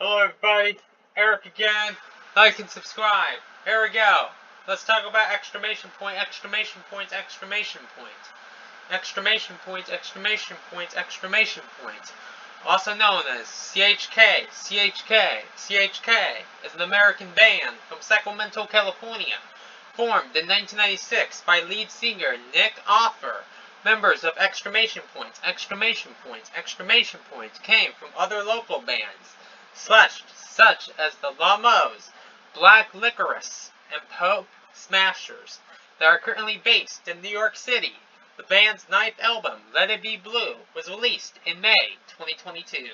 Hello everybody, Eric again. Like and subscribe. Here we go. Let's talk about exclamation point, exclamation point, exclamation point. Exclamation point, exclamation point, exclamation point. Also known as CHK. CHK. CHK is an American band from Sacramento, California, formed in 1996 by lead singer Nick Offer. Members of exclamation point, exclamation point, exclamation point came from other local bands, such as the Lamos, Black Licorice, and Pope Smashers, that are currently based in New York City. The band's ninth album, Let It Be Blue, was released in May 2022.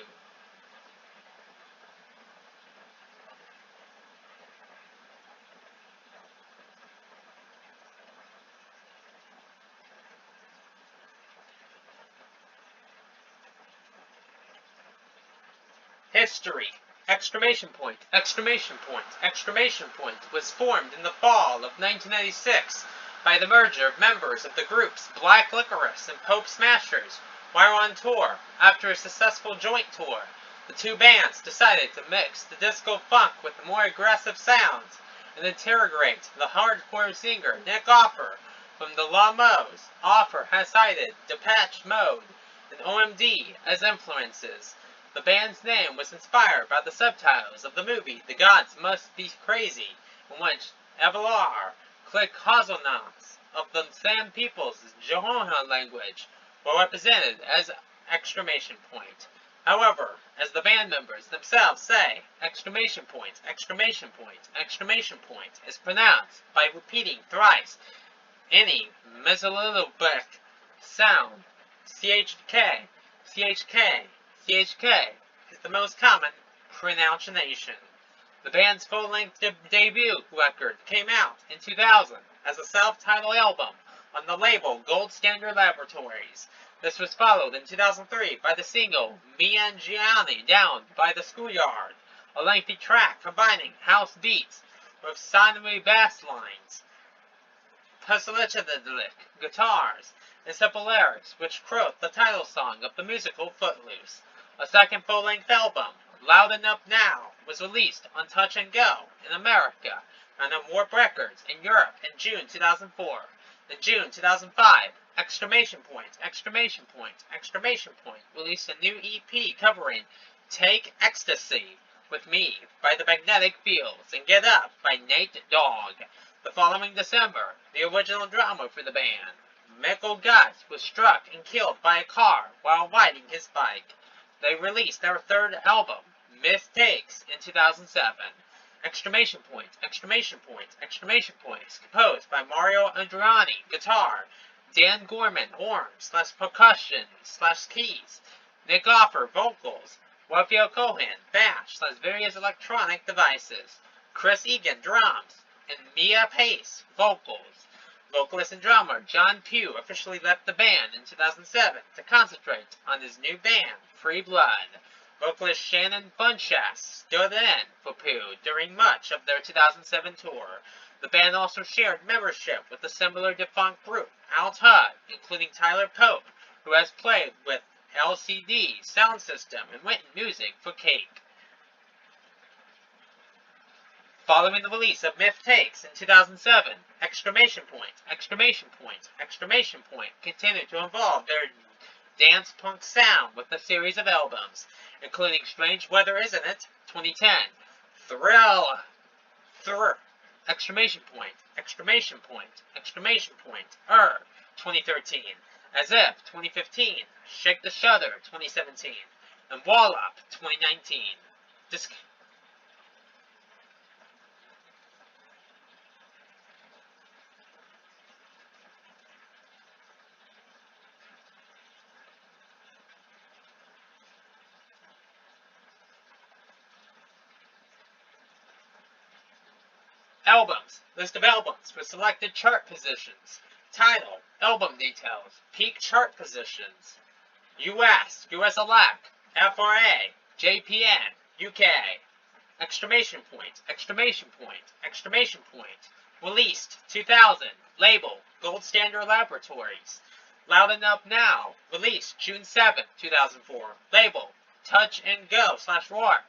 History. Exclamation point, exclamation point, exclamation point was formed in the fall of 1996 by the merger of members of the groups Black Licorice and Pope Smashers. While on tour, after a successful joint tour, the two bands decided to mix the disco funk with more aggressive sounds and integrate the hardcore singer Nick Offer from the Lamos. Offer has cited Depeche Mode and OMD as influences. The band's name was inspired by the subtitles of the movie The Gods Must Be Crazy, in which Evalar, click consonants of the San people's Johona language were represented as exclamation point. However, as the band members themselves say, exclamation point, exclamation point, exclamation point is pronounced by repeating thrice any mesosyllabic sound. CHK, CHK, CHK is the most common pronunciation. The band's full-length debut record came out in 2000 as a self-titled album on the label Gold Standard Laboratories. This was followed in 2003 by the single Me and Gianni Down by the Schoolyard, a lengthy track combining house beats with sonorous bass lines, psychedelic guitars, and simple lyrics which quote the title song of the musical Footloose. A second full-length album, Loud Enough Now, was released on Touch and Go in America and on Warp Records in Europe in June 2004. In June 2005, exclamation point, exclamation point, exclamation point released a new EP covering Take Ecstasy with Me by the Magnetic Fields and Get Up by Nate Dogg. The following December, the original drummer for the band, Mikkel Gust, was struck and killed by a car while riding his bike. They released their third album, Mistakes, in 2007. Exclamation point, exclamation point, exclamation point is composed by Mario Andreani, guitar, Dan Gorman, horns, /percussion, /keys, Nick Offer, vocals, Raphael Cohen, bass, /various electronic devices, Chris Egan, drums, and Mia Pace, vocals. Vocalist and drummer John Pugh officially left the band in 2007 to concentrate on his new band, Free Blood. Vocalist Shannon Bunchas stood in for Pugh during much of their 2007 tour. The band also shared membership with the similar defunct group, Alt Hud, including Tyler Pope, who has played with LCD Sound System and written music for Cake. Following the release of Mistakes in 2007, exclamation point, exclamation point, exclamation point continued to evolve their dance punk sound with a series of albums, including Strange Weather Isn't It, 2010, Thrill, exclamation point, exclamation point, exclamation point, 2013, As If, 2015, Shake the Shutter, 2017, and Wall Up, 2019. Albums. List of albums with selected chart positions. Title. Album details. Peak chart positions. US. US elect. FRA. JPN. UK. Exclamation point. Exclamation point. Exclamation point. Released 2000. Label. Gold Standard Laboratories. Loud Enough Now. Released June 7, 2004. Label. Touch and Go /Warp.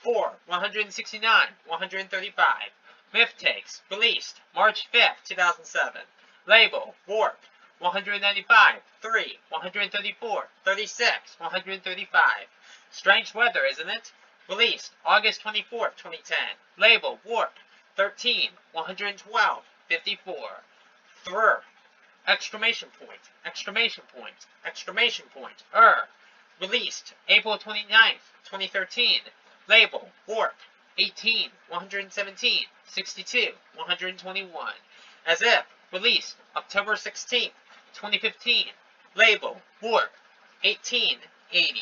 4, 169, 135. Myth Takes, released March 5th, 2007. Label, Warp, 195, 3, 134, 36, 135. Strange Weather, Isn't It? Released August 24th, 2010. Label, Warp, 13, 112, 54. Thrr, exclamation point, exclamation point, exclamation point, Released April 29th, 2013. Label, Warp, 18, 117, 62, 121. As If, released October 16th, 2015. Label, Warp, 1880.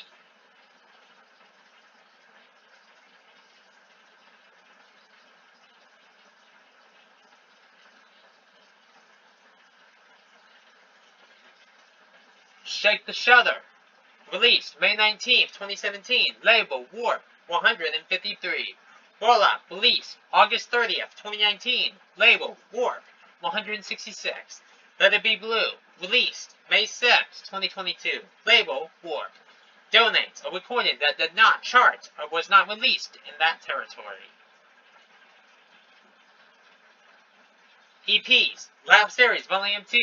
Shake the Shutter, released May 19th, 2017. Label, Warp, 153. Roll Up, released August 30th, 2019. Label, Warp, 166. Let It Be Blue, released May 6th, 2022. Label, Warp. Donate, a recording that did not chart or was not released in that territory. EPs, Lab Series Volume 2,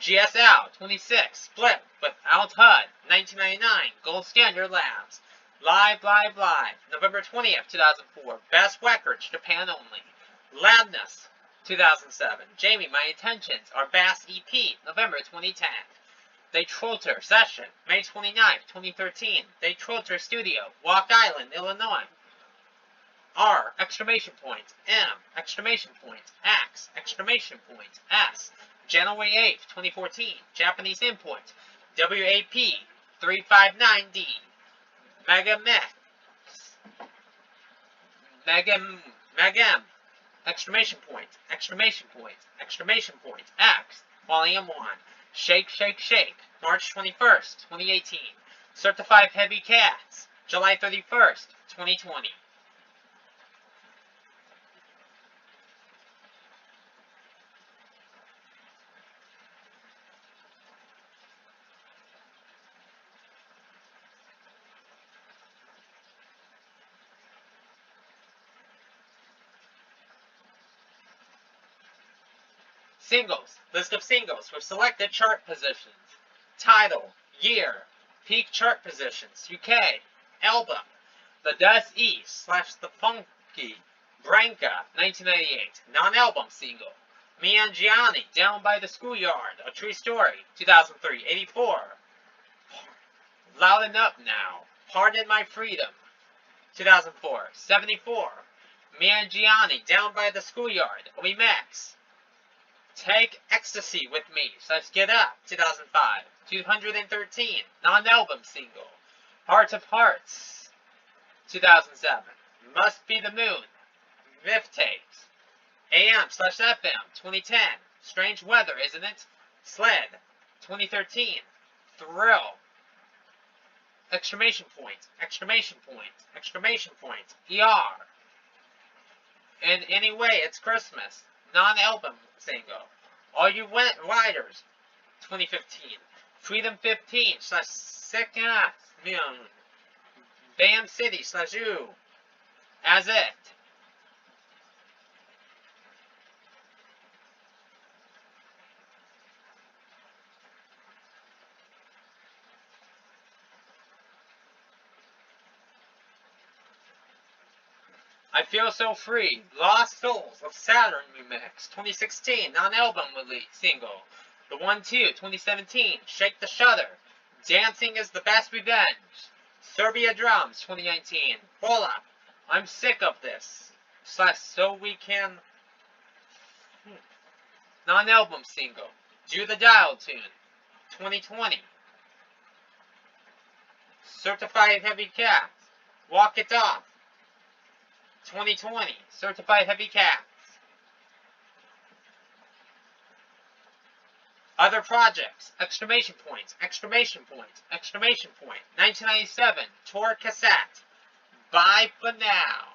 GSL 26, Split with Alt HUD, 1999, Gold Standard Labs. Live, November 20th, 2004, Best Records, Japan only. Labness, 2007, Jamie, My Intentions, Our Bass EP, November 2010. They Trotter Session, May 29th, 2013, They Trotter Studio, Rock Island, Illinois. R, exclamation point, M, exclamation point, X, exclamation point, S, January 8th, 2014, Japanese import, WAP 359D, Megam, exclamation point, exclamation point, exclamation point, X, Volume 1, Shake, March 21st, 2018, Certified Heavy Cats, July 31st, 2020. Singles. List of singles with selected chart positions. Title. Year. Peak chart positions. UK. Album. The Das East / The Funky. Branca. 1998. Non-album single. Me and Gianni. Down by the Schoolyard. A True Story. 2003. 84. Loud and Up Now. Pardon My Freedom. 2004. 74. Me and Gianni. Down by the Schoolyard. Remix. Take Ecstasy With Me / Get Up, 2005, 213, non-album single. Heart of Hearts, 2007, Must Be the Moon, Myth Takes. AM/FM, 2010, Strange Weather, Isn't It? Sled, 2013, Thrill. Exclamation point, exclamation point, exclamation point, ER. In Any Way It's Christmas, non-album single. All You Riders, 2015. Freedom 15 / Second Bam City / You. As It. I Feel So Free, Lost Souls of Saturn Remix, 2016, non-album release single. The 1-2, 2017, Shake the Shutter, Dancing Is the Best Revenge. Serbia Drums, 2019, Roll Up, I'm Sick of This, / So We Can. Non-album single, Do the Dial Tune, 2020. Certified Heavy Cats, Walk It Off, 2020, Certified Heavy Cats. Other projects, exclamation point, exclamation point, exclamation point. 1997, tour cassette. Bye for now.